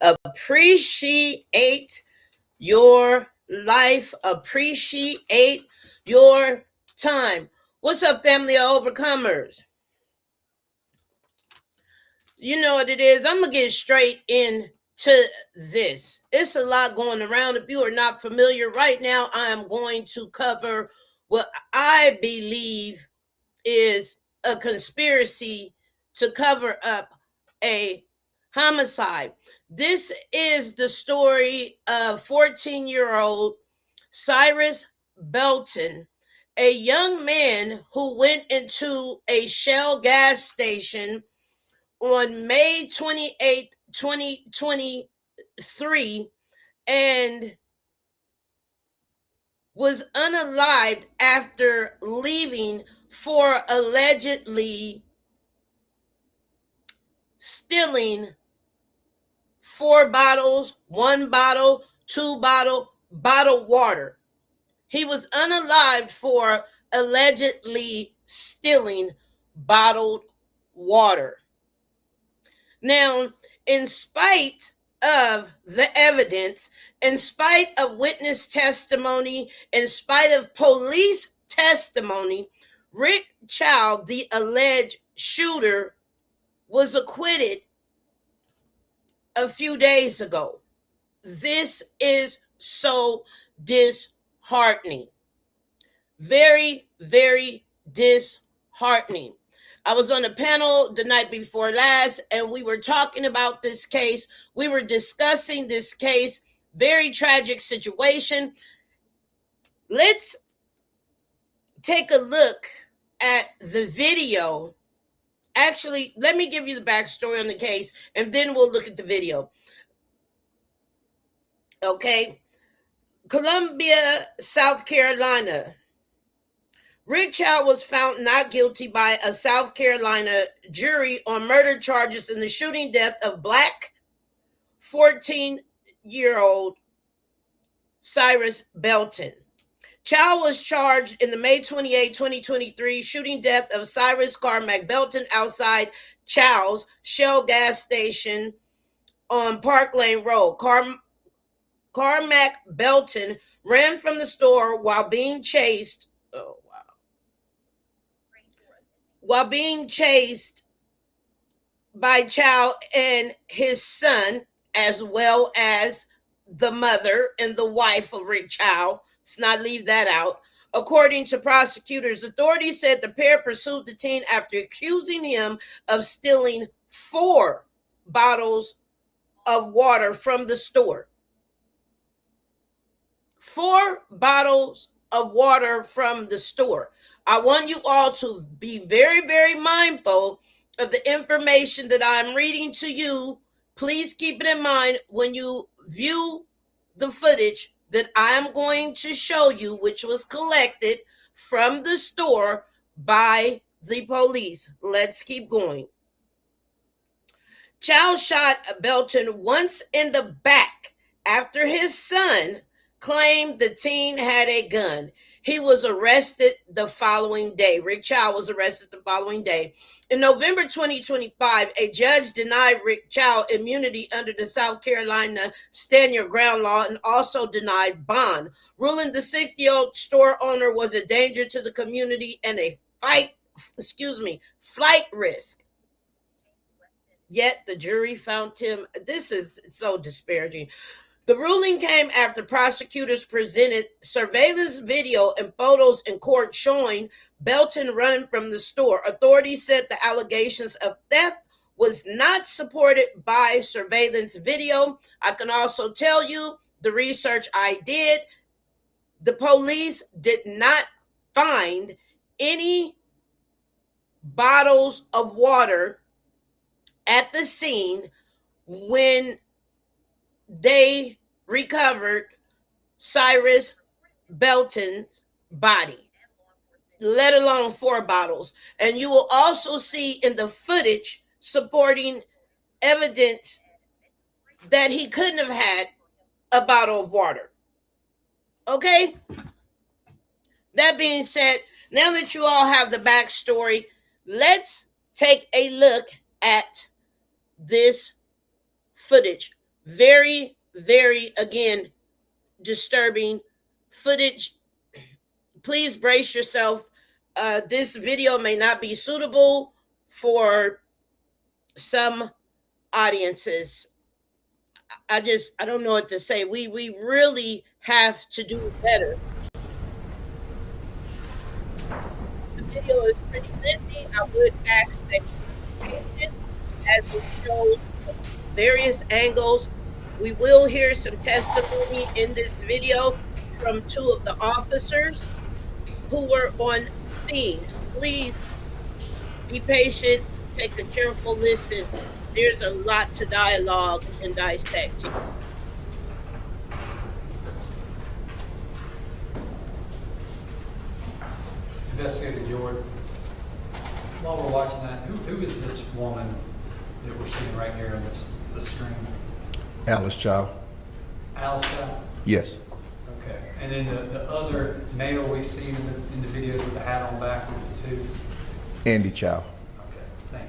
Appreciate your life. Appreciate your time. What's up, family of overcomers? You know what it is. I'm going to get straight into this. It's a lot going around. If you are not familiar right now, I am going to cover what I believe is a conspiracy to cover up a homicide. This is the story of 14-year-old Cyrus Belton, a young man who went into a Shell gas station on May 28th, 2023, and was unalived after leaving for allegedly stealing 4 bottles, 1 bottle, 2 bottled water. He was unalived for allegedly stealing bottled water. Now, in spite of the evidence, in spite of witness testimony, in spite of police testimony, Rick Chow, the alleged shooter, was acquitted a few days ago. This is so disheartening. Very, very disheartening. I was on a panel the night before last, and we were talking about this case. We were discussing this case. Very tragic situation. Let's take a look at the video. Actually, let me give you the backstory on the case, and then we'll look at the video. Okay. Columbia, South Carolina. Rick Chow was found not guilty by a South Carolina jury on murder charges in the shooting death of Black 14-year-old Cyrus Belton. Chow was charged in the May 28, 2023 shooting death of Cyrus Carmack Belton outside Chow's Shell gas station on Park Lane Road. Carmack Belton ran from the store while being chased. While being chased by Chow and his son, as well as the mother and the wife of Rick Chow. Let's not leave that out. According to prosecutors, authorities said the pair pursued the teen after accusing him of stealing 4 bottles of water from the store. 4 bottles of water from the store. I want you all to be very, very mindful of the information that I'm reading to you. Please keep it in mind when you view the footage that I'm going to show you, which was collected from the store by the police. Let's keep going. Chow shot Belton once in the back after his son claimed the teen had a gun. He was arrested the following day. Rick Chow was arrested the following day. In November 2025, a judge denied Rick Chow immunity under the South Carolina Stand Your Ground law and also denied bond, ruling the 60-year-old store owner was a danger to the community and a flight risk. Yet the jury found him. This is so disparaging. The ruling came after prosecutors presented surveillance video and photos in court showing Belton running from the store. Authorities said the allegations of theft was not supported by surveillance video. I can also tell you the research I did. The police did not find any bottles of water at the scene when they recovered Cyrus Belton's body, let alone 4 bottles. And you will also see in the footage supporting evidence that he couldn't have had a bottle of water. Okay? That being said, now that you all have the backstory, let's take a look at this footage. Very, very, again, disturbing footage. Please brace yourself. This video may not be suitable for some audiences. I don't know what to say. We really have to do better. The video is pretty lengthy. I would ask that you be patient as it shows various angles. We will hear some testimony in this video from two of the officers who were on scene. Please be patient, take a careful listen. There's a lot to dialogue and dissect here. Investigator Jordan, while we're watching that, who is this woman that we're seeing right here on the screen? Alice Chow. Alice Chow? Yes. Okay. And then the other male we've seen in the videos with the hat on backwards too? Andy Chow. Okay, thank you.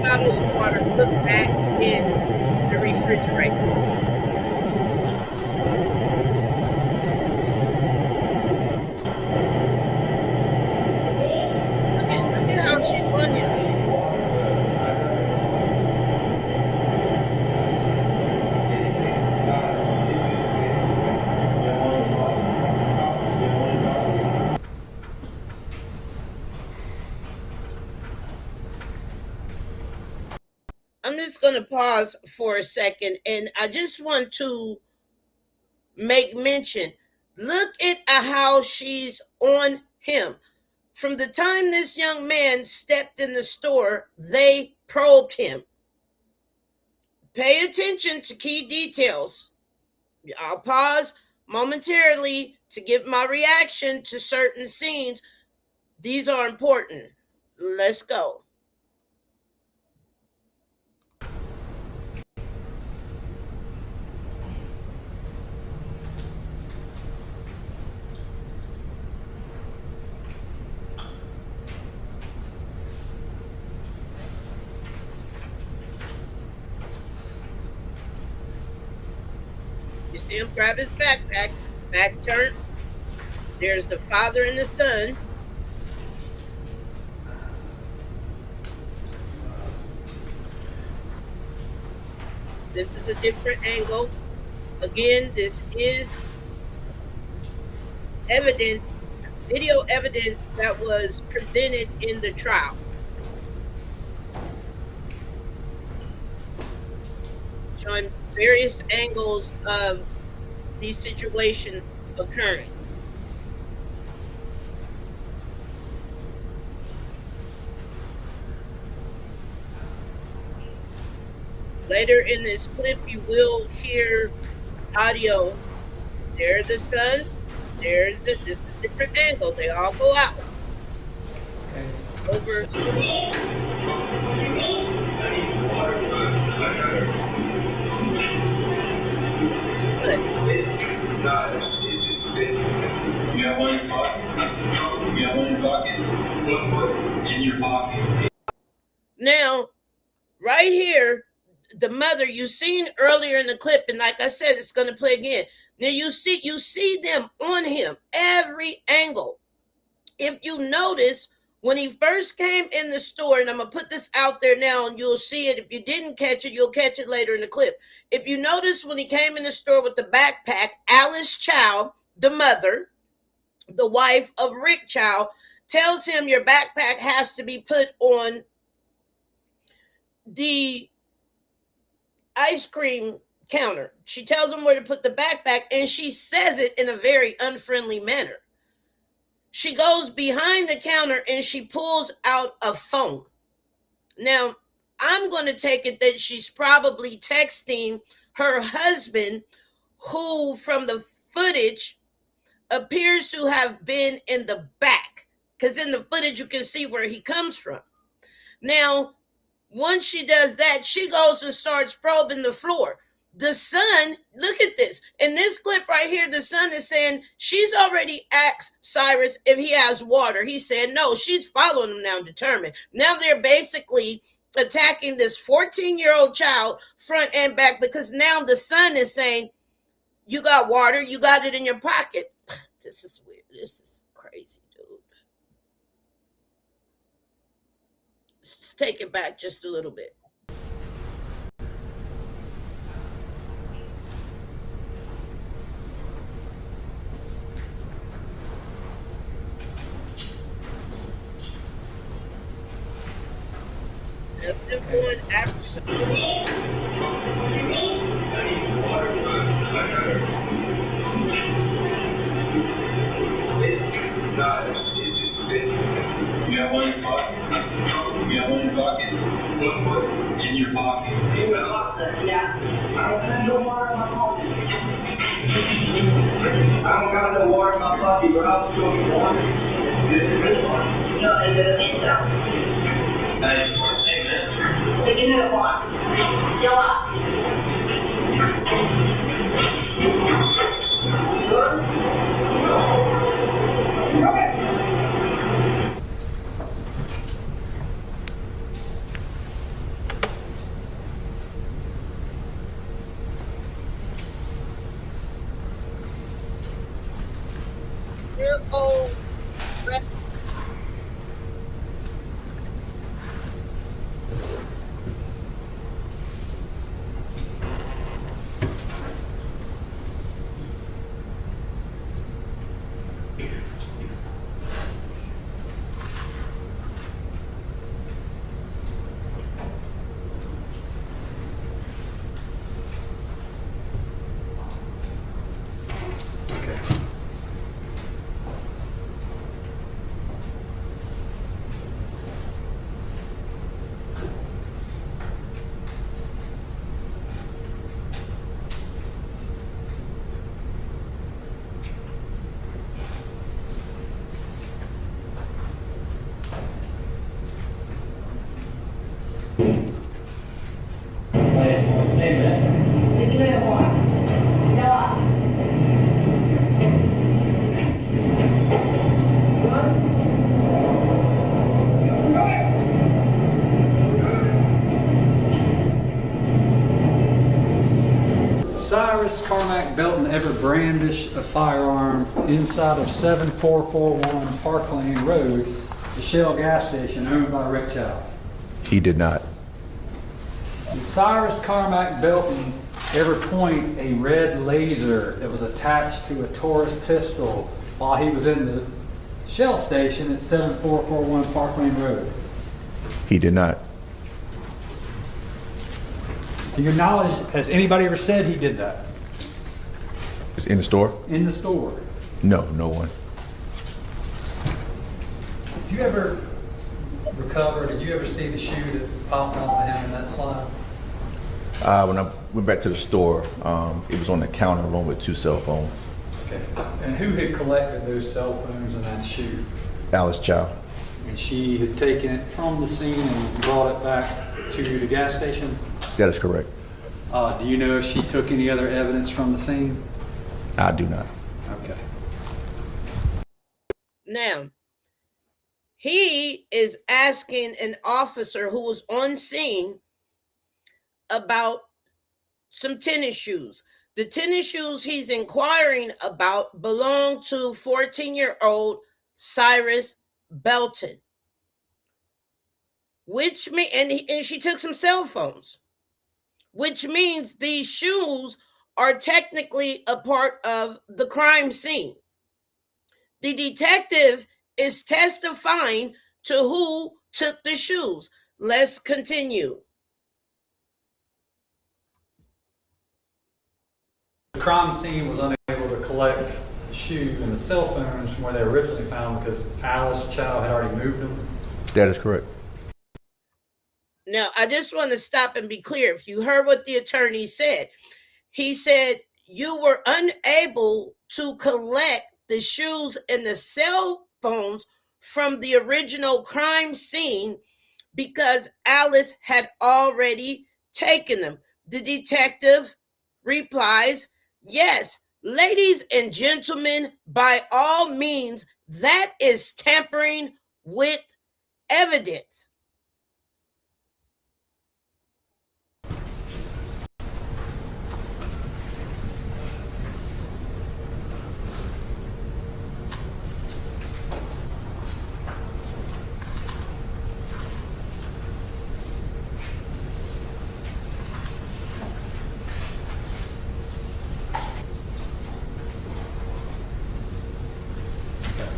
Bottles of water put back in the refrigerator. Look at how she's on him. I'm just going to pause for a second, and I just want to make mention. Look at how she's on him. From the time this young man stepped in the store, they probed him. Pay attention to key details. I'll pause momentarily to give my reaction to certain scenes. These are important. Let's go. You see him grab his backpack, back turned. There's the father and the son. This is a different angle. Again, this is evidence, video evidence that was presented in the trial, showing various angles of these situations occurring. Later in this clip, you will hear audio. There's the sun. This is a different angle. They all go out. Okay. Over. Now, right here, the mother you seen earlier in the clip, and like I said, it's going to play again. Now you see them on him, every angle. If you notice, when he first came in the store, and I'm going to put this out there now and you'll see it. If you didn't catch it, you'll catch it later in the clip. If you notice, when he came in the store with the backpack, Alice Chow, the mother, the wife of Rick Chow, tells him your backpack has to be put on the ice cream counter. She tells him where to put the backpack, and she says it in a very unfriendly manner. She goes behind the counter and she pulls out a phone. Now, I'm going to take it that she's probably texting her husband, who from the footage appears to have been in the back, because in the footage you can see where he comes from. Now, once she does that, she goes and starts probing the floor. The son, look at this. In this clip right here, the son is saying she's already asked Cyrus if he has water. He said no. She's following him now, determined. Now they're basically attacking this 14-year-old child front and back, because now the son is saying, you got water, you got it in your pocket. This is weird. This is crazy, dude. Let's take it back just a little bit. That's him going after. You got one in your pocket? You got one in your pocket? What in your pocket? Yeah. I don't have no water in my pocket. I don't got no water in my pocket, but I'll show you water. No, it's down. Hey, man. They can have water. Go up. Okay. Oh, Cyrus Carmack Belton ever brandished a firearm inside of 7441 Park Lane Road, the Shell gas station owned by Rick Chow? He did not. Did Cyrus Carmack Belton ever point a red laser that was attached to a Taurus pistol while he was in the Shell station at 7441 Park Lane Road? He did not. To your knowledge, has anybody ever said he did that? It's in the store? In the store? No, no one. Did you ever recover, did you ever see the shoe that popped off of him in that slide? When I went back to the store, it was on the counter along with 2 cell phones. Okay. And who had collected those cell phones and that shoe? Alice Chow. And she had taken it from the scene and brought it back to the gas station? That is correct. Do you know if she took any other evidence from the scene? I do not. Okay. Now, he is asking an officer who was on scene about some tennis shoes. The tennis shoes he's inquiring about belong to 14-year-old Cyrus Belton, which means, and she took some cell phones, which means these shoes are technically a part of the crime scene. The detective is testifying to who took the shoes. Let's continue. The crime scene was unable to collect the shoe and the cell phones from where they were originally found because Alice Chow had already moved them. That is correct. Now, I just want to stop and be clear. If you heard what the attorney said, he said you were unable to collect the shoes and the cell phones from the original crime scene because Alice had already taken them. The detective replies, yes, ladies and gentlemen, by all means, that is tampering with evidence.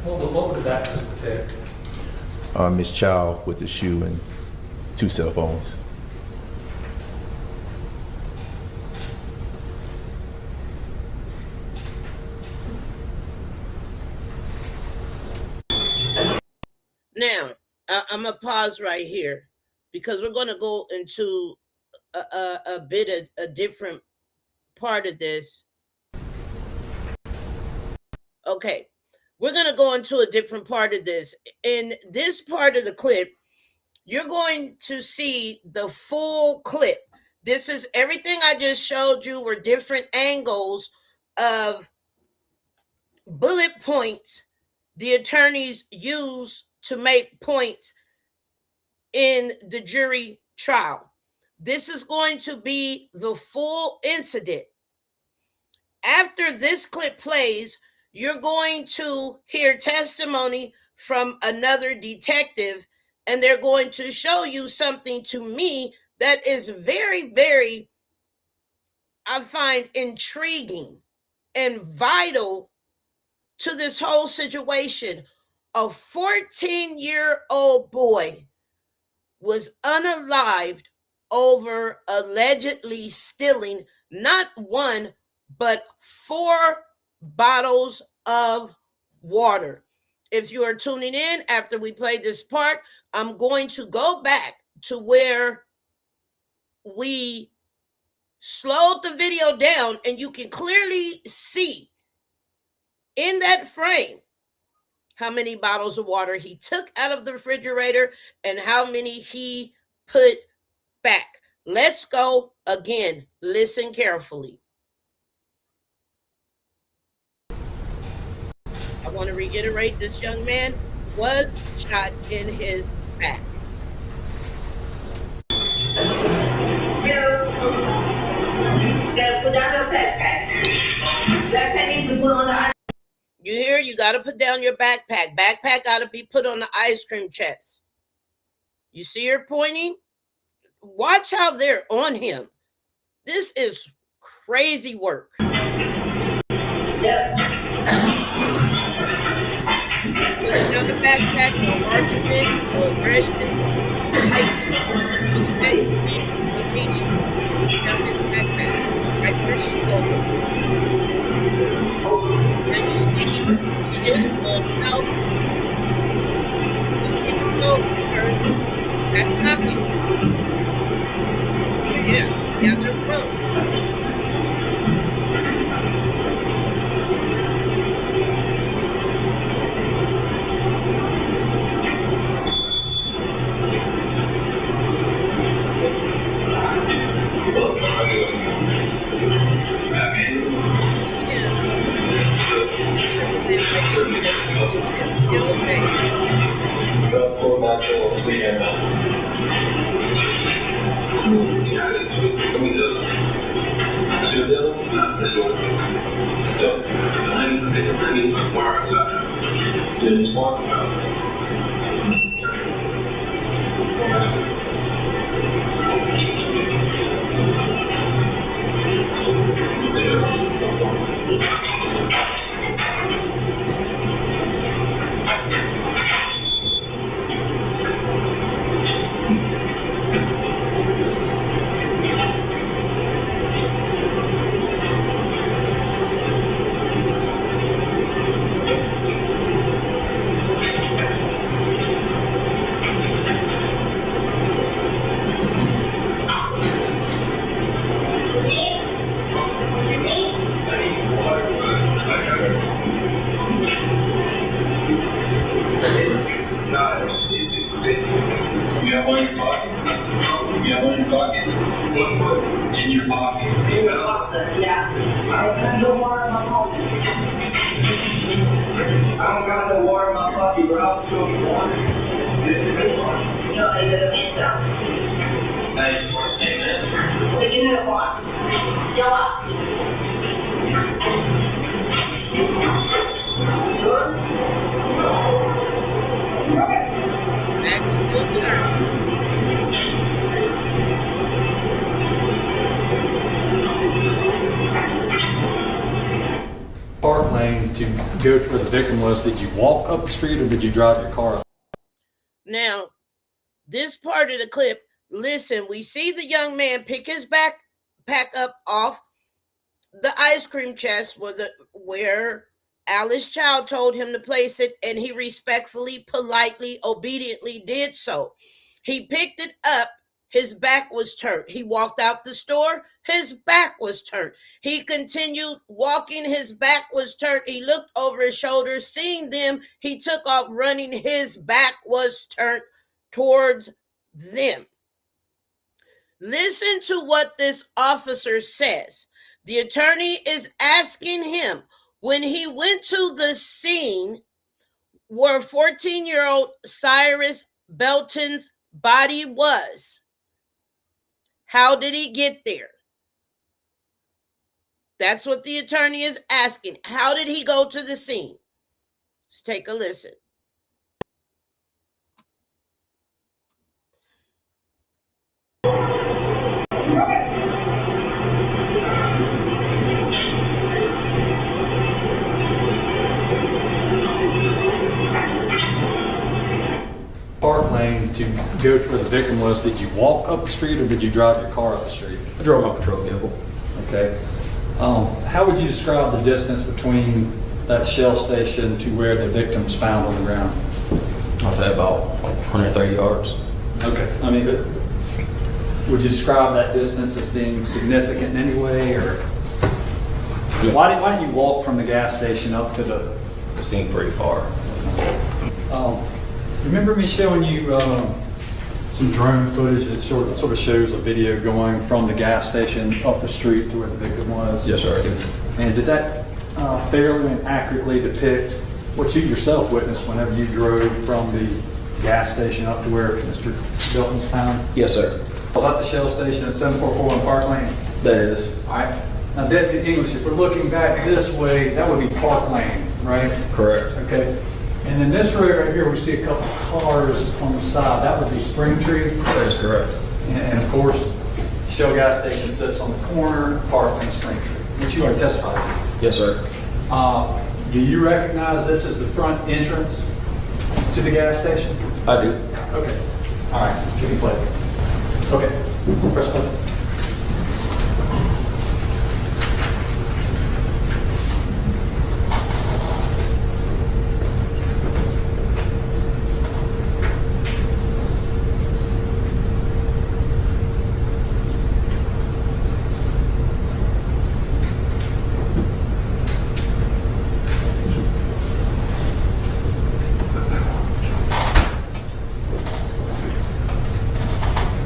What would that just depict? Ms. Chow with the shoe and 2 cell phones. Now, I'm going to pause right here because we're going to go into a bit of a different part of this. Okay, we're going to go into a different part of this. In this part of the clip, you're going to see the full clip. This is everything I just showed you were different angles of bullet points the attorneys use to make points in the jury trial. This is going to be the full incident. After this clip plays, you're going to hear testimony from another detective, and they're going to show you something to me that is very, very, I find intriguing and vital to this whole situation. A 14-year-old boy was unalived over allegedly stealing not 1, but 4 bottles of water. If you are tuning in after we play this part, I'm going to go back to where we slowed the video down, and you can clearly see in that frame how many bottles of water he took out of the refrigerator and how many he put back. Let's go again. Listen carefully. I want to reiterate, this young man was shot in his back. Put down your backpack. Backpack needs to put on the. You hear? You got to put down your backpack. Backpack got to be put on the ice cream chest. You see her pointing? Watch how they're on him. This is crazy work. Yes. Putting down the backpack, no argument, no aggression, respectfully repeating, pushing down his backpack, right where she going. Now you see, she just pulled out, didn't even close her back pocket. Yeah, he has her phone. You're okay. In your pocket. Yeah. I don't have no water in my pocket. I don't got no water in my pocket, but I'll show you water. No, and then it's down. Amen. What you need water? Go up. Good? Back still turned. Park lane to go to where the victim was, did you walk up the street or did you drive your car up? Now, this part of the clip, listen, we see the young man pick his backpack up off the ice cream chest where Alice Chow told him to place it, and he respectfully, politely, obediently did so. He picked it up. His back was turned. He walked out the store. His back was turned. He continued walking. His back was turned. He looked over his shoulder. Seeing them, he took off running. His back was turned towards them. Listen to what this officer says. The attorney is asking him, when he went to the scene where 14-year-old Cyrus Belton's body was, how did he get there? That's what the attorney is asking. How did he go to the scene? Let's take a listen. Park lane to go to where the victim was, did you walk up the street or did you drive your car up the street? I drove my patrol vehicle. Okay. How would you describe the distance between that shell station to where the victim's found on the ground? I'll say about 130 yards. Okay. I mean, would you describe that distance as being significant in any way, or why did you walk from the gas station up to the? It seemed pretty far. Remember me showing you some drone footage that sort of shows a video going from the gas station up the street to where the victim was? Yes, sir, I do. And did that fairly and accurately depict what you yourself witnessed whenever you drove from the gas station up to where Mr. Belton's found? Yes, sir. About the Shell station at 744 in Park Lane? That is. All right. Now, Deputy English, if we're looking back this way, that would be Park Lane, right? Correct. Okay. And then this road right here, we see a couple of cars on the side. That would be Spring Tree. That is correct. And of course, Shell gas station sits on the corner of Park and Spring Tree, which you already testified to. Yes, sir. Do you recognize this as the front entrance to the gas station? I do. Okay. All right. You can play. Okay. Press play.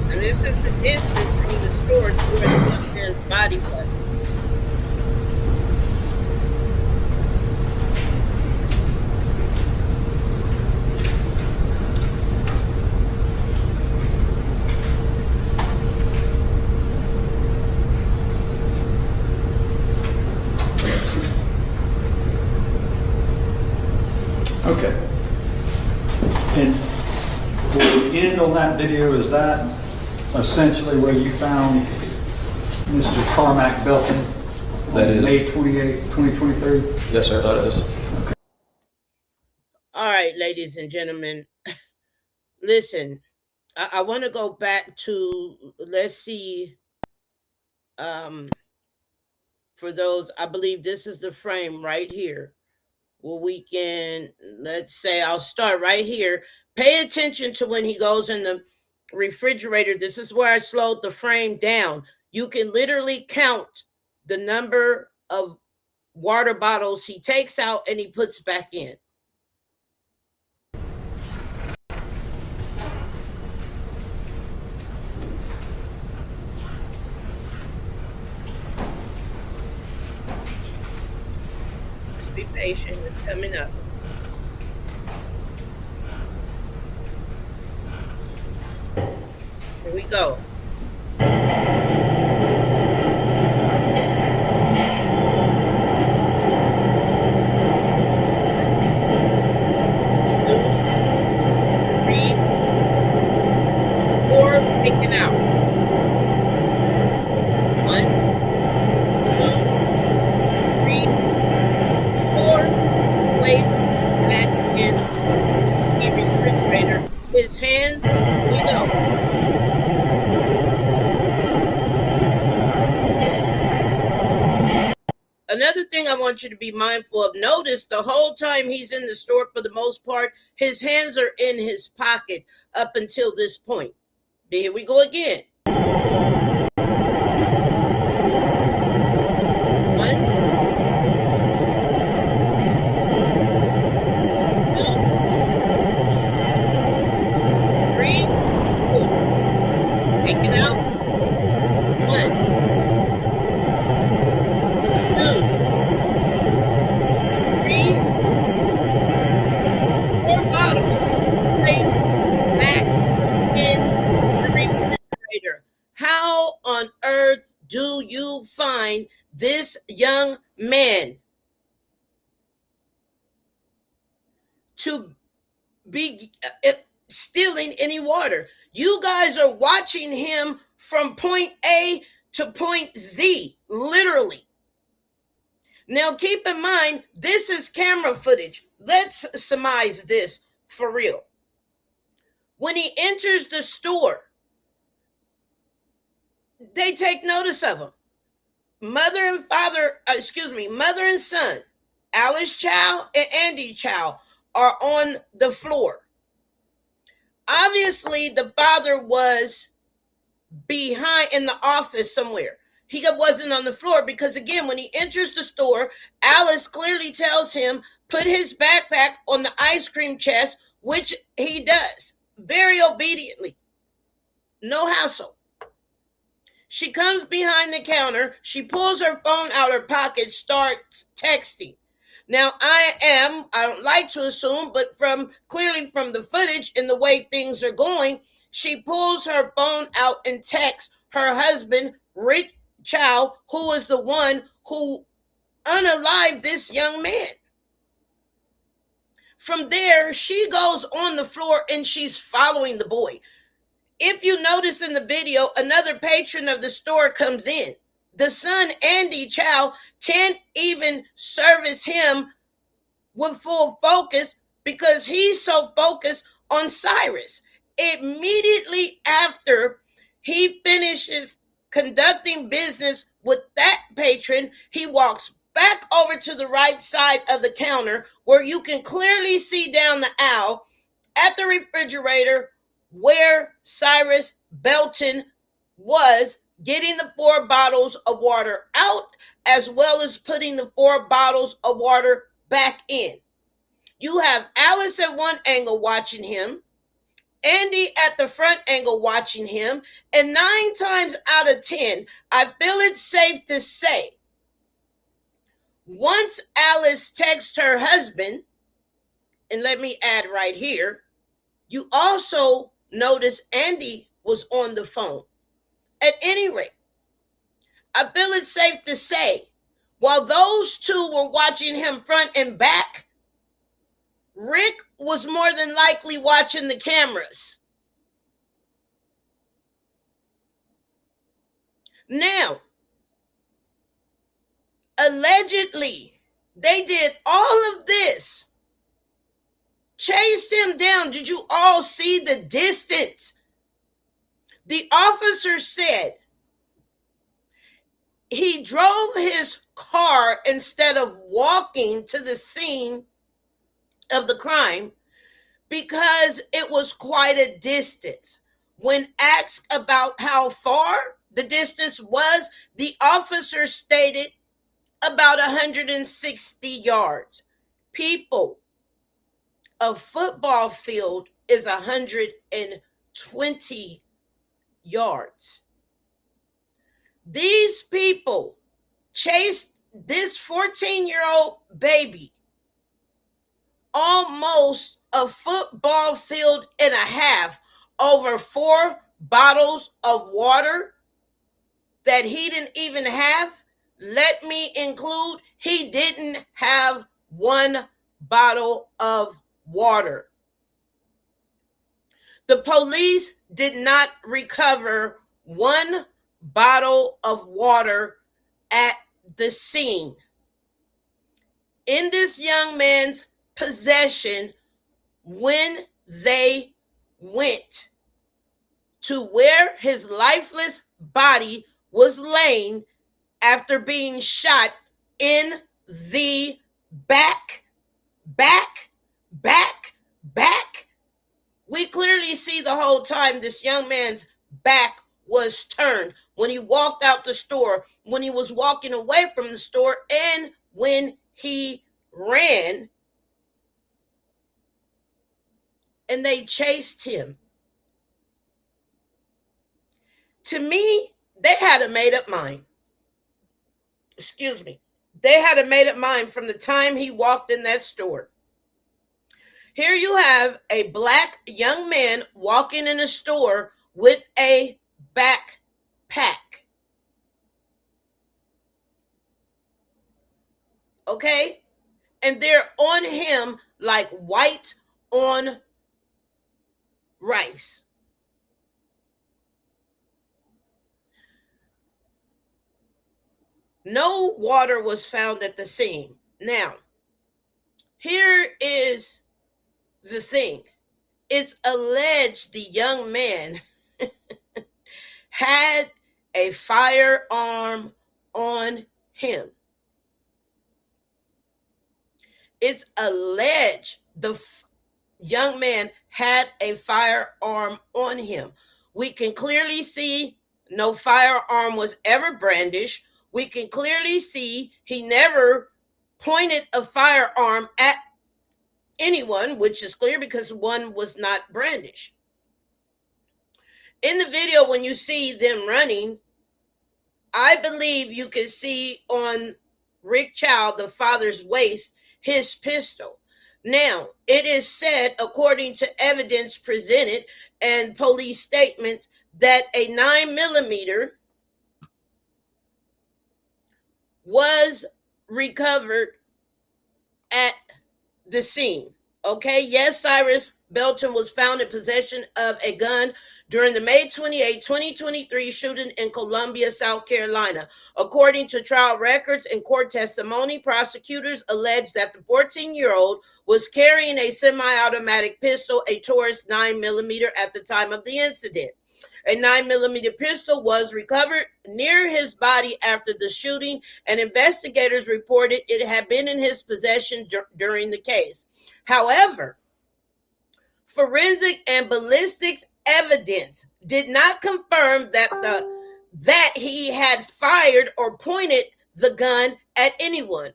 And this is the distance from the store to where the young man's body was. Okay. And will the end on that video, is that essentially where you found Mr. Carmack Belton That on is. May 28, 2023? Yes, sir, that is. All right, ladies and gentlemen, listen, I want to go back to, let's see, for those, I believe this is the frame right here. Well, we can, let's say, I'll start right here. Pay attention to when he goes in the refrigerator. This is where I slowed the frame down. You can literally count the number of water bottles he takes out and he puts back in. Just be patient, it's coming up. Here we go. Taken out. 1, 2, 3, 4. Place back in the refrigerator. His hands, here we go. Another thing I want you to be mindful of, notice the whole time he's in the store, for the most part, his hands are in his pocket up until this point. Here we go again. 1, 2, 3, 4. Taking out. 1, 2, 3, 4 bottles placed back in the refrigerator. How on earth do you find this young man to be stealing any water? You guys are watching him from point A to point Z, literally. Now, keep in mind, this is camera footage. Let's surmise this for real. When he enters the store, they take notice of him. Mother and son, Alice Chow and Andy Chow, are on the floor. Obviously, the father was behind in the office somewhere. He wasn't on the floor because, again, when he enters the store, Alice clearly tells him, put his backpack on the ice cream chest, which he does very obediently. No hassle. She comes behind the counter. She pulls her phone out her pocket, starts texting. Now, I don't like to assume, but clearly from the footage and the way things are going, she pulls her phone out and texts her husband, Rick Chow, who is the one who unalived this young man. From there, she goes on the floor and she's following the boy. If you notice in the video, another patron of the store comes in. The son, Andy Chow, can't even service him with full focus because he's so focused on Cyrus. Immediately after he finishes conducting business with that patron, he walks back over to the right side of the counter where you can clearly see down the aisle at the refrigerator where Cyrus Belton was getting the 4 bottles of water out, as well as putting the 4 bottles of water back in. You have Alice at one angle watching him, Andy at the front angle watching him, and 9 times out of 10, I feel it's safe to say, once Alice texts her husband, and let me add right here, you also notice Andy was on the phone. At any rate, I feel it's safe to say, while those two were watching him front and back, Rick was more than likely watching the cameras. Now, allegedly, they did all of this, chased him down. Did you all see the distance? The officer said he drove his car instead of walking to the scene of the crime because it was quite a distance. When asked about how far the distance was, the officer stated about 160 yards. People, a football field is 120 yards. These people chased this 14-year-old baby almost a football field and a half over 4 bottles of water that he didn't even have. Let me include, he didn't have 1 bottle of water. The police did not recover 1 bottle of water at the scene. In this young man's possession when they went to where his lifeless body was laying after being shot in the back. We clearly see the whole time this young man's back was turned when he walked out the store, when he was walking away from the store, and when he ran, and they chased him. To me, they had a made-up mind. They had a made-up mind from the time he walked in that store. Here you have a black young man walking in a store with a backpack. Okay? And they're on him like white on rice. No water was found at the scene. Now, here is the thing. It's alleged the young man had a firearm on him. It's alleged the young man had a firearm on him. We can clearly see no firearm was ever brandished. We can clearly see he never pointed a firearm at anyone, which is clear because one was not brandished. In the video, when you see them running, I believe you can see on Rick Chow, the father's waist, his pistol. Now, it is said, according to evidence presented and police statements, that a 9mm was recovered at the scene. Okay, yes, Cyrus Belton was found in possession of a gun during the May 28, 2023 shooting in Columbia, South Carolina. According to trial records and court testimony, prosecutors alleged that the 14-year-old was carrying a semi-automatic pistol, a Taurus 9mm, at the time of the incident. A 9mm pistol was recovered near his body after the shooting, and investigators reported it had been in his possession during the case. However, forensic and ballistics evidence did not confirm that he had fired or pointed the gun at anyone.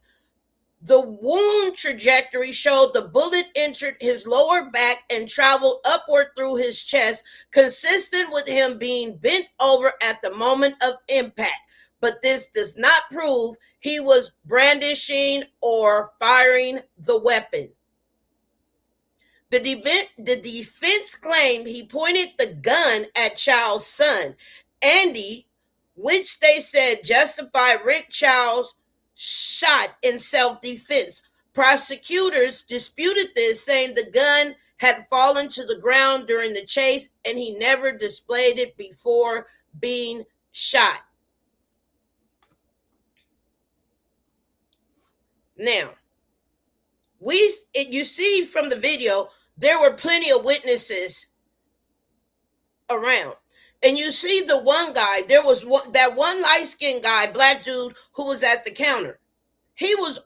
The wound trajectory showed the bullet entered his lower back and traveled upward through his chest, consistent with him being bent over at the moment of impact. But this does not prove he was brandishing or firing the weapon. The defense claimed he pointed the gun at Chow's son, Andy, which they said justified Rick Chow's shot in self-defense. Prosecutors disputed this, saying the gun had fallen to the ground during the chase and he never displayed it before being shot. Now, you see from the video, there were plenty of witnesses around. And you see the one guy, there was that one light-skinned guy, black dude, who was at the counter. He was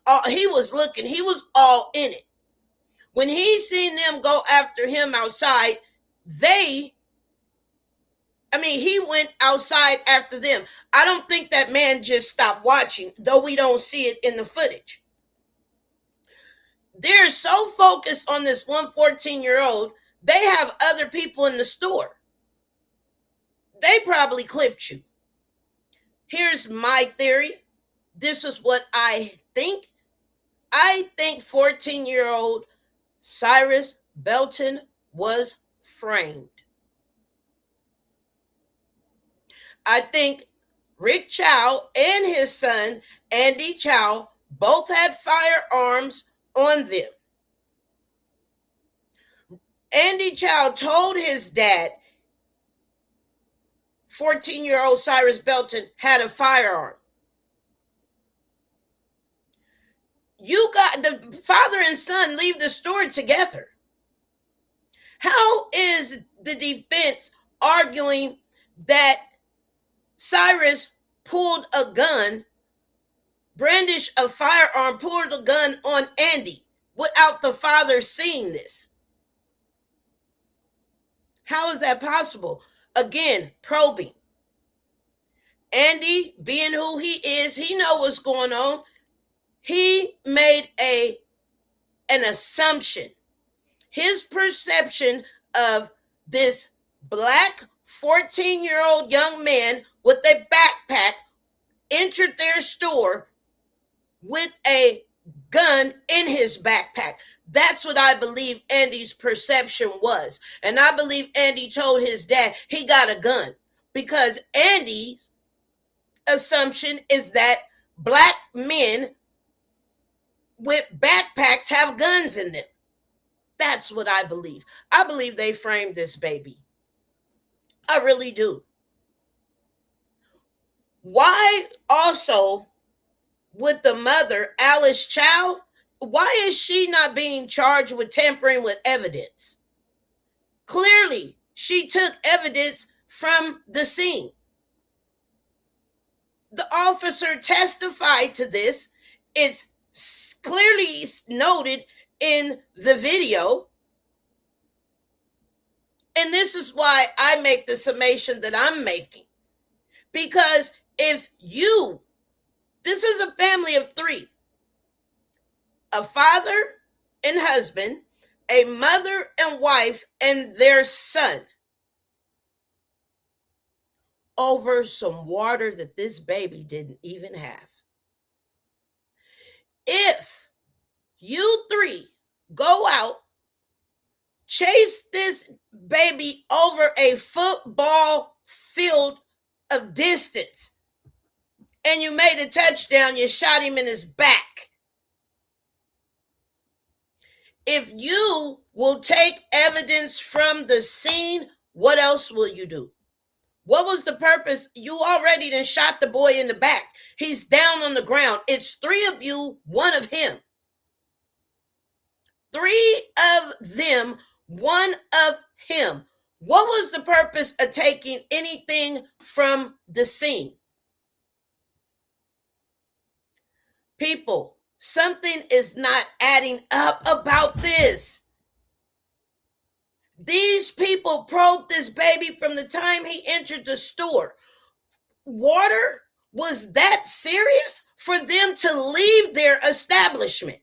looking, he was all in it. When he seen them go after him outside, he went outside after them. I don't think that man just stopped watching, though we don't see it in the footage. They're so focused on this 14-year-old, they have other people in the store. They probably clipped you. Here's my theory. This is what I think. I think 14-year-old Cyrus Belton was framed. I think Rick Chow and his son, Andy Chow, both had firearms on them. Andy Chow told his dad 14-year-old Cyrus Belton had a firearm. You got the father and son leave the store together. How is the defense arguing that Cyrus pulled a gun, brandished a firearm, pulled a gun on Andy without the father seeing this? How is that possible? Again, probing. Andy, being who he is, he know what's going on. He made an assumption. His perception of this black 14-year-old young man with a backpack entered their store with a gun in his backpack. That's what I believe Andy's perception was. And I believe Andy told his dad he got a gun because Andy's assumption is that black men with backpacks have guns in them. That's what I believe. I believe they framed this baby. I really do. Why also with the mother, Alice Chow, why is she not being charged with tampering with evidence? Clearly, she took evidence from the scene. The officer testified to this. It's clearly noted in the video. And this is why I make the summation that I'm making. Because if this is a family of three, a father and husband, a mother and wife, and their son, over some water that this baby didn't even have. If you three go out, chase this baby over a football field of distance, and you made a touchdown, you shot him in his back. If you will take evidence from the scene, what else will you do? What was the purpose? You already done shot the boy in the back. He's down on the ground. It's 3 of you, 1 of him. 3 of them, 1 of him. What was the purpose of taking anything from the scene? People, something is not adding up about this. These people probed this baby from the time he entered the store. Water was that serious for them to leave their establishment?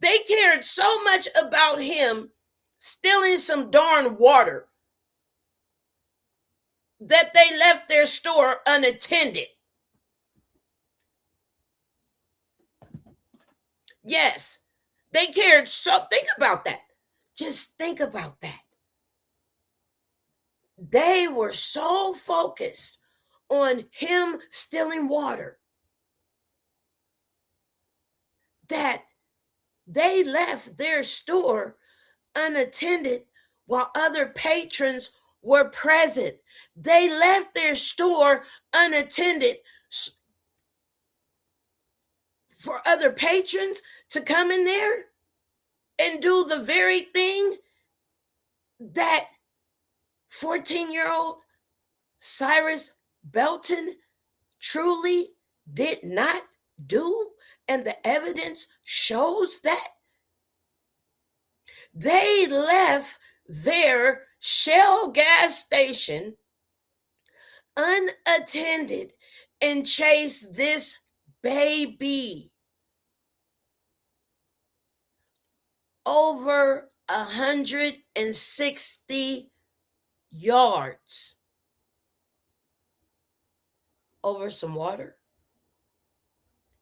They cared so much about him stealing some darn water that they left their store unattended. Yes, they cared so. Think about that. Just think about that. They were so focused on him stealing water that they left their store unattended while other patrons were present. They left their store unattended for other patrons to come in there and do the very thing that 14-year-old Cyrus Belton truly did not do. And the evidence shows that. They left their Shell gas station unattended and chased this baby over 160 yards over some water.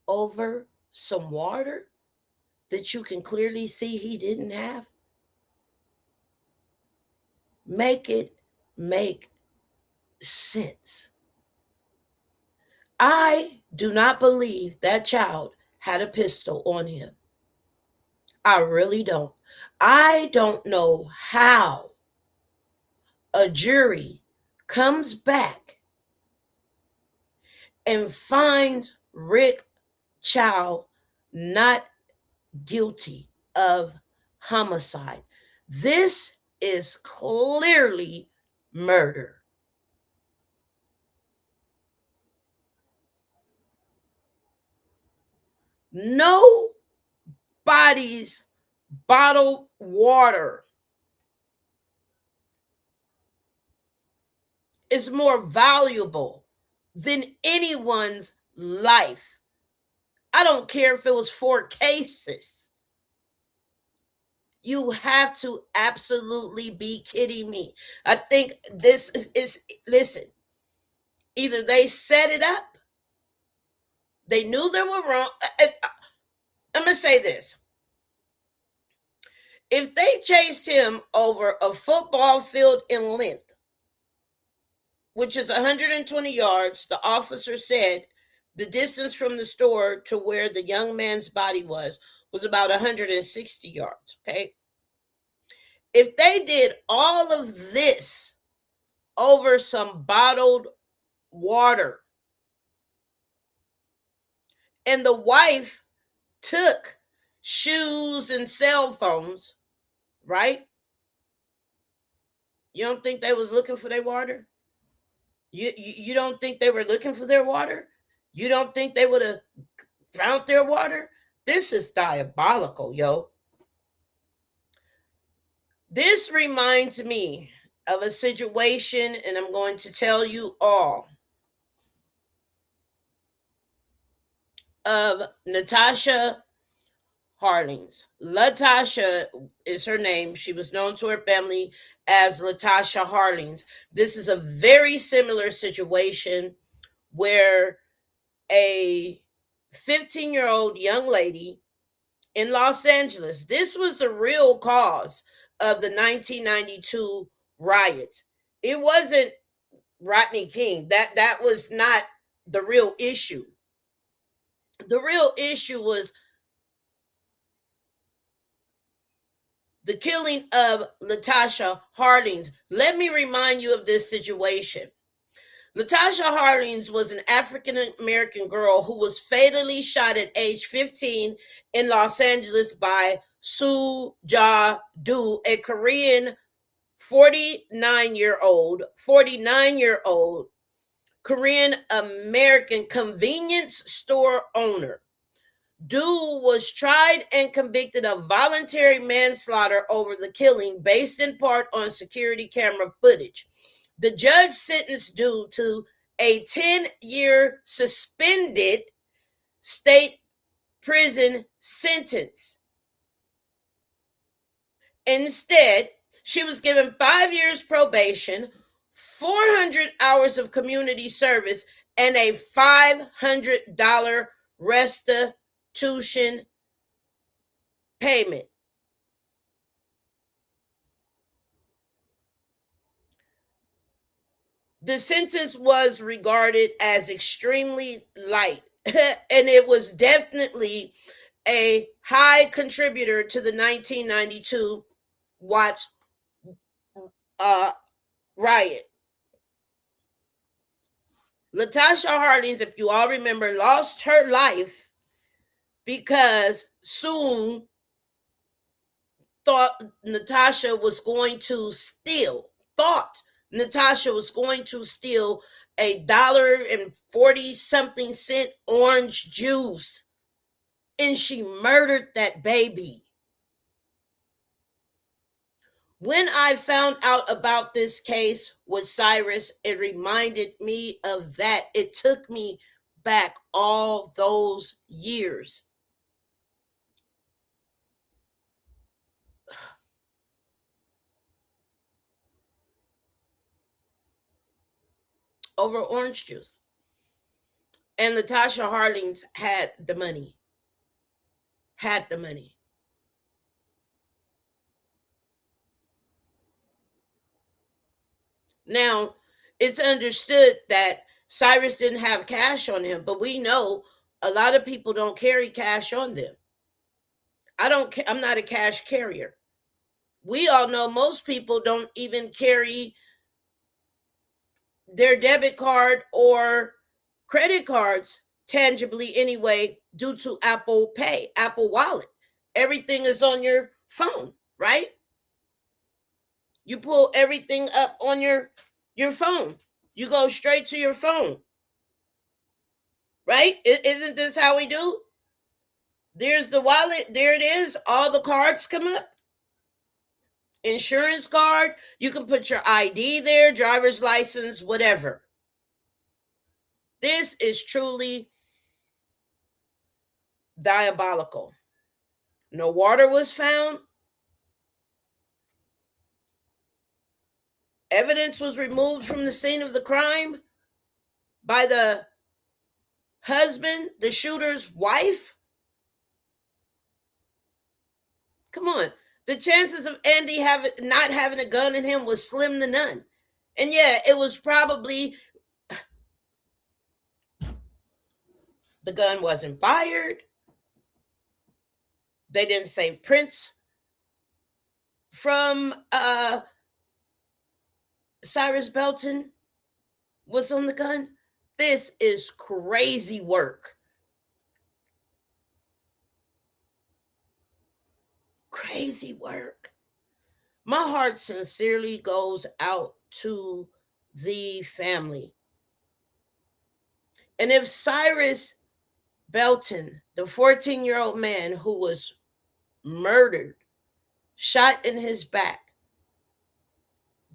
Over some water that you can clearly see he didn't have. Make it make sense. I do not believe that child had a pistol on him. I really don't. I don't know how a jury comes back and finds Rick Chow not guilty of homicide. This is clearly murder. Nobody's bottled water is more valuable than anyone's life. I don't care if it was 4 cases. You have to absolutely be kidding me. I think this is listen, either they set it up, they knew they were wrong. I'm going to say this. If they chased him over a football field in length, which is 120 yards, the officer said the distance from the store to where the young man's body was about 160 yards, okay? If they did all of this over some bottled water, and the wife took shoes and cell phones, right? You don't think they was looking for their water? You don't think they were looking for their water? You don't think they would have found their water? This is diabolical, yo. This reminds me of a situation, and I'm going to tell you all, of Natasha Harlings. Latasha is her name. She was known to her family as Latasha Harlings. This is a very similar situation where a 15-year-old young lady in Los Angeles, this was the real cause of the 1992 riots. It wasn't Rodney King. That was not the real issue. The real issue was the killing of Latasha Harlings. Let me remind you of this situation. Latasha Harlings was an African-American girl who was fatally shot at age 15 in Los Angeles by Soo Ja-doo, a Korean 49-year-old Korean-American convenience store owner. Doo was tried and convicted of voluntary manslaughter over the killing, based in part on security camera footage. The judge sentenced Doo to a 10-year suspended state prison sentence. Instead, she was given 5 years probation, 400 hours of community service, and a $500 restitution payment. The sentence was regarded as extremely light, and it was definitely a high contributor to the 1992 Watts riot. Latasha Harlings, if you all remember, lost her life because Soon thought Natasha was going to steal $1.40-something orange juice, and she murdered that baby. When I found out about this case with Cyrus, it reminded me of that. It took me back all those years. Over orange juice. And Latasha Harlings had the money. Now, it's understood that Cyrus didn't have cash on him, but we know a lot of people don't carry cash on them. I'm not a cash carrier. We all know most people don't even carry their debit card or credit cards tangibly anyway, due to Apple Pay, Apple Wallet. Everything is on your phone, right? You pull everything up on your phone. You go straight to your phone, right? Isn't this how we do? There's the wallet. There it is. All the cards come up. Insurance card. You can put your ID there, driver's license, whatever. This is truly diabolical. No water was found. Evidence was removed from the scene of the crime by the husband, the shooter's wife. Come on. The chances of Andy not having a gun in him was slim to none. And yeah, it was probably, the gun wasn't fired. They didn't say prints from Cyrus Belton was on the gun. This is crazy work. Crazy work. My heart sincerely goes out to the family. And if Cyrus Belton, the 14-year-old man who was murdered, shot in his back,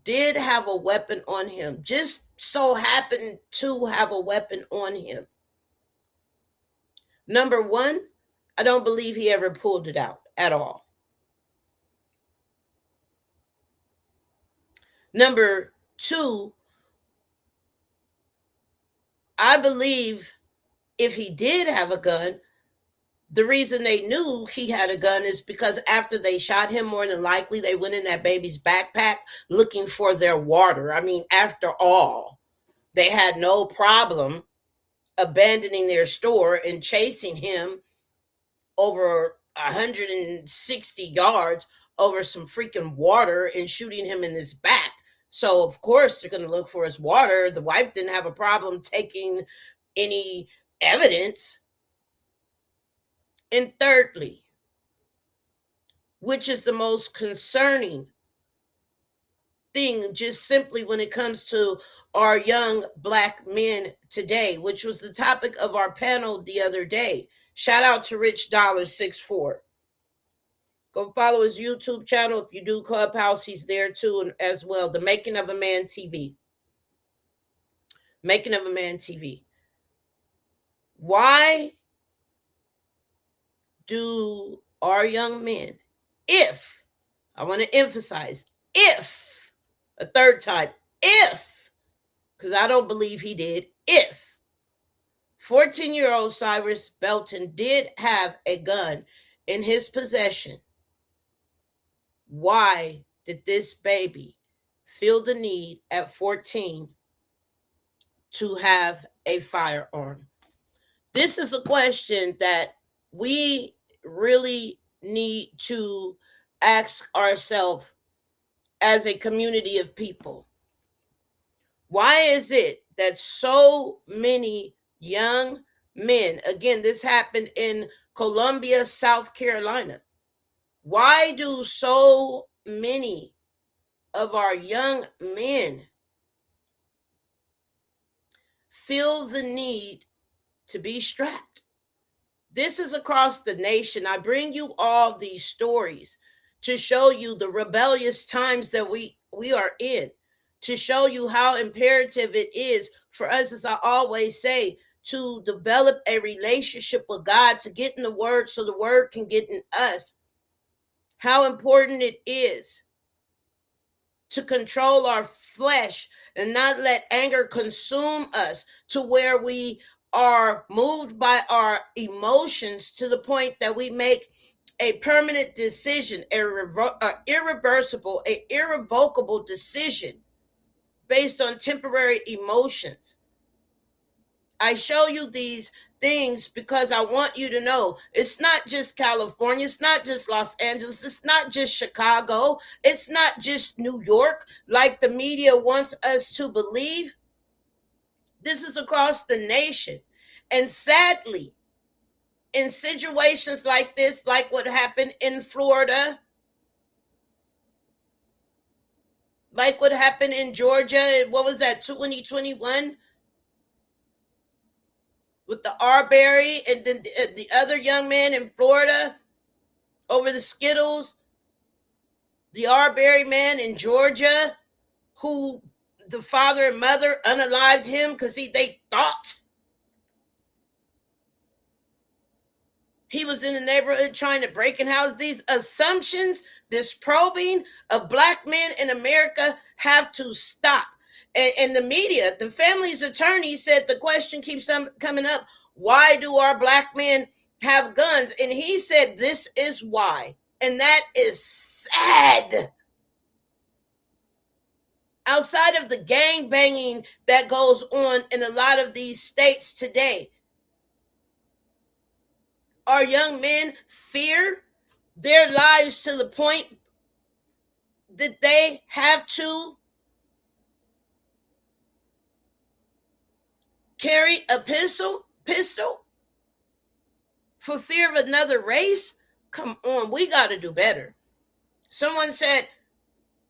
did have a weapon on him, just so happened to have a weapon on him. Number one, I don't believe he ever pulled it out at all. Number two, I believe if he did have a gun, the reason they knew he had a gun is because after they shot him, more than likely, they went in that baby's backpack looking for their water. I mean, after all, they had no problem abandoning their store and chasing him over 160 yards over some freaking water and shooting him in his back. So of course they're going to look for his water. The wife didn't have a problem taking any evidence. And thirdly, which is the most concerning thing, just simply when it comes to our young Black men today, which was the topic of our panel the other day. Shout out to Rich $64. Go follow his YouTube channel. If you do Clubhouse, he's there too as well. The Making of a Man TV. Making of a Man TV. Why do our young men, if, I want to emphasize, if, a third time, if, because I don't believe he did, if 14-year-old Cyrus Belton did have a gun in his possession, why did this baby feel the need at 14 to have a firearm? This is a question that we really need to ask ourselves as a community of people. Why is it that so many young men, again, this happened in Columbia, South Carolina. Why do so many of our young men feel the need to be strapped? This is across the nation. I bring you all these stories to show you the rebellious times that we are in, to show you how imperative it is for us, as I always say, to develop a relationship with God, to get in the Word so the Word can get in us. How important it is to control our flesh and not let anger consume us to where we are moved by our emotions to the point that we make a permanent decision, irreversible, irrevocable decision based on temporary emotions. I show you these things because I want you to know it's not just California, it's not just Los Angeles, it's not just Chicago, it's not just New York like the media wants us to believe. This is across the nation. And sadly, in situations like this, like what happened in Florida, like what happened in Georgia, what was that, 2021? With the Arbery and then the other young man in Florida over the Skittles, the Arbery man in Georgia, who the father and mother unalived him because they thought he was in the neighborhood trying to break in houses. These assumptions, this probing of Black men in America have to stop. And the media, the family's attorney said the question keeps coming up, why do our Black men have guns? And he said this is why. And that is sad. Outside of the gang banging that goes on in a lot of these states today, our young men fear their lives to the point that they have to carry a pistol for fear of another race? Come on, we got to do better. Someone said,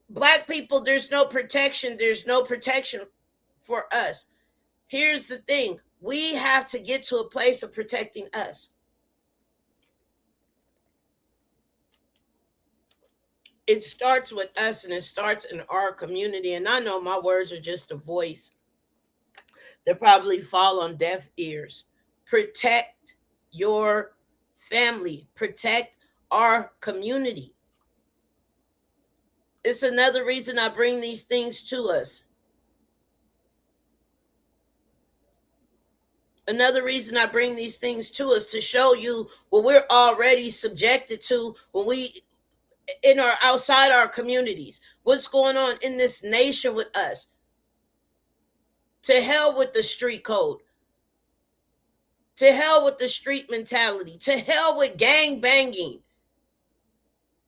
Black people, there's no protection for us. Here's the thing. We have to get to a place of protecting us. It starts with us and it starts in our community. And I know my words are just a voice that probably fall on deaf ears. Protect your family. Protect our community. It's another reason I bring these things to us. Another reason I bring these things to us, to show you what we're already subjected to when we outside our communities, what's going on in this nation with us. To hell with the street code. To hell with the street mentality. To hell with gang banging.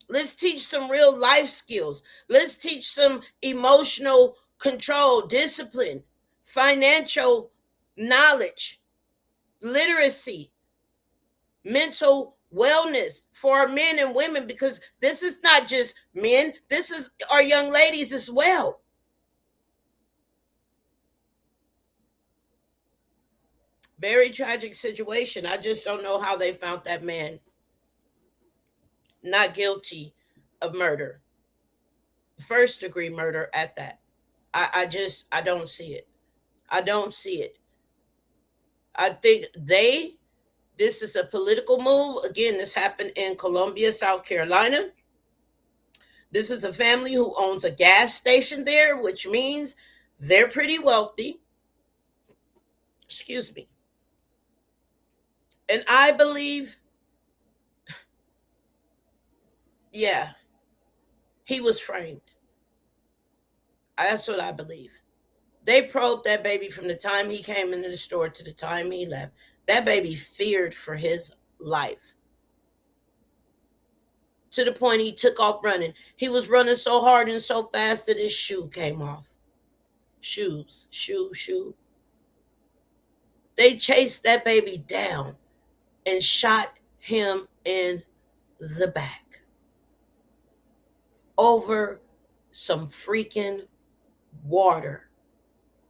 Let's teach some real life skills. Let's teach some emotional control, discipline, financial knowledge, literacy, mental wellness for our men and women, because this is not just men, this is our young ladies as well. Very tragic situation. I just don't know how they found that man not guilty of murder. First degree murder at that. I don't see it. I don't see it. I think this is a political move. Again, this happened in Columbia, South Carolina. This is a family who owns a gas station there, which means they're pretty wealthy. Excuse me. And I believe, yeah, he was framed. That's what I believe. They probed that baby from the time he came into the store to the time he left. That baby feared for his life. To the point he took off running. He was running so hard and so fast that his shoe came off. Shoe. They chased that baby down and shot him in the back over some freaking water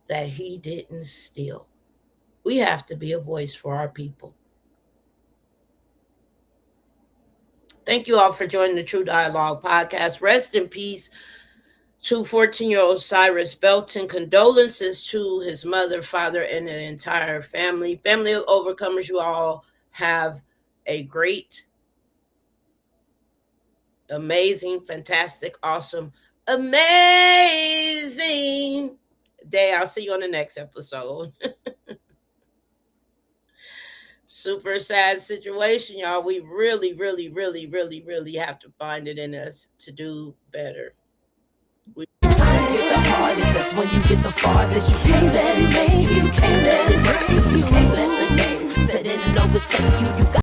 that he didn't steal. We have to be a voice for our people. Thank you all for joining the True Dialogue podcast. Rest in peace to 14-year-old Cyrus Belton. Condolences to his mother, father, and the entire family. Family of overcomers, you all have a great, amazing, fantastic, awesome, amazing day. I'll see you on the next episode. Super sad situation, y'all. We really, really, really, really, really have to find it in us to do better. Times get the hardest, that's when you get the farthest. You can't let it make you, can't let it break you, can't let the game set it and overtake you. You got